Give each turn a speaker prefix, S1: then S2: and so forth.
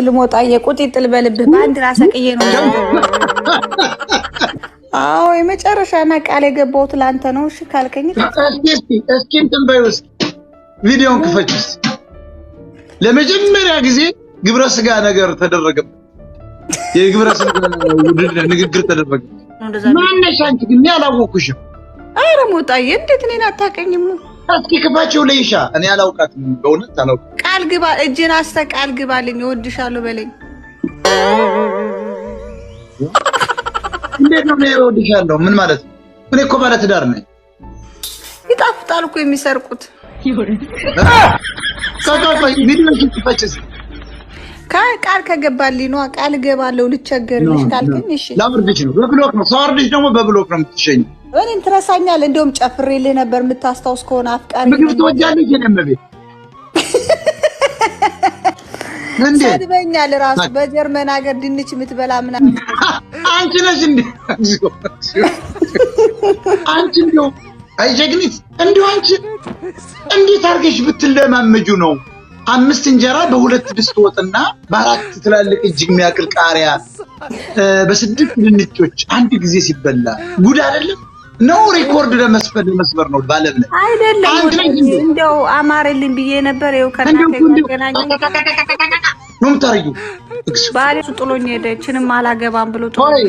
S1: ልሞጣ የቁጢጥል በልብህ ባንድ ራሰቅዬ ነው። አዎ የመጨረሻና ቃል የገባሁት ላንተ ነው። እሺ ካልከኝ
S2: እስኪ እንትን በይ ውስጥ ቪዲዮን ክፈችስ። ለመጀመሪያ ጊዜ ግብረ ስጋ ነገር ተደረገበት። የግብረ ስጋ ንግግር ተደረገ። ማነሽ አንቺ ግን ያላወኩሽም?
S1: አረ ሞጣዬ እንዴት እኔን አታውቀኝም ነው?
S2: እስኪ ክፋቸው ለይሻ እኔ አላውቃትም፣ በእውነት አላውቃትም።
S1: ቃል ግባ፣ እጅን አስተ ቃል ግባልኝ፣ እወድሻለሁ በለኝ።
S2: እንዴት ነው እወድሻለሁ? ምን ማለት ነው? እኔ እኮ ባለ ትዳር ነኝ።
S1: ይጣፍጣል እኮ የሚሰርቁት።
S2: ቪዲዮሽን ክፈችስ።
S1: ቃል ከገባልኝ ነው ቃል ገባለሁ። ልቸገርልሽ ካልከኝ እሺ።
S2: ላወርድሽ ነው በብሎክ ነው ሳወርድሽ ደግሞ በብሎክ ነው የምትሸኝ።
S1: እኔን ትረሳኛለህ። እንደውም ጨፍሬልህ ነበር የምታስታውስ ከሆነ አፍቃሪ
S2: ምግብ ትወጃለሽ? የነመቤ እንዴ
S1: ሰድበኛል። ራሱ በጀርመን ሀገር ድንች የምትበላ ምናምን
S2: አንቺ ነሽ እንዴ? አንቺ እንደው አይጀግኒት እንደው አንቺ እንዴት አድርገሽ ብትለማመጁ ነው 5 እንጀራ በ2 ድስት ወጥና በ4 ትላልቅ እጅግ የሚያክል ቃሪያ በ6 ድንቾች አንድ ጊዜ ሲበላ ጉድ አይደለም ነው? ሪኮርድ ለመስበር ነው ባለም ላይ
S1: አይደለም። እንደው አማረልኝ ብዬ ነበር። ይኸው ከናከ ገናኘኝ
S2: ነው የምታረጊው።
S1: ባሌ ጥሎኝ ሄደ። እችንም አላገባም ብሎ ጥሎኝ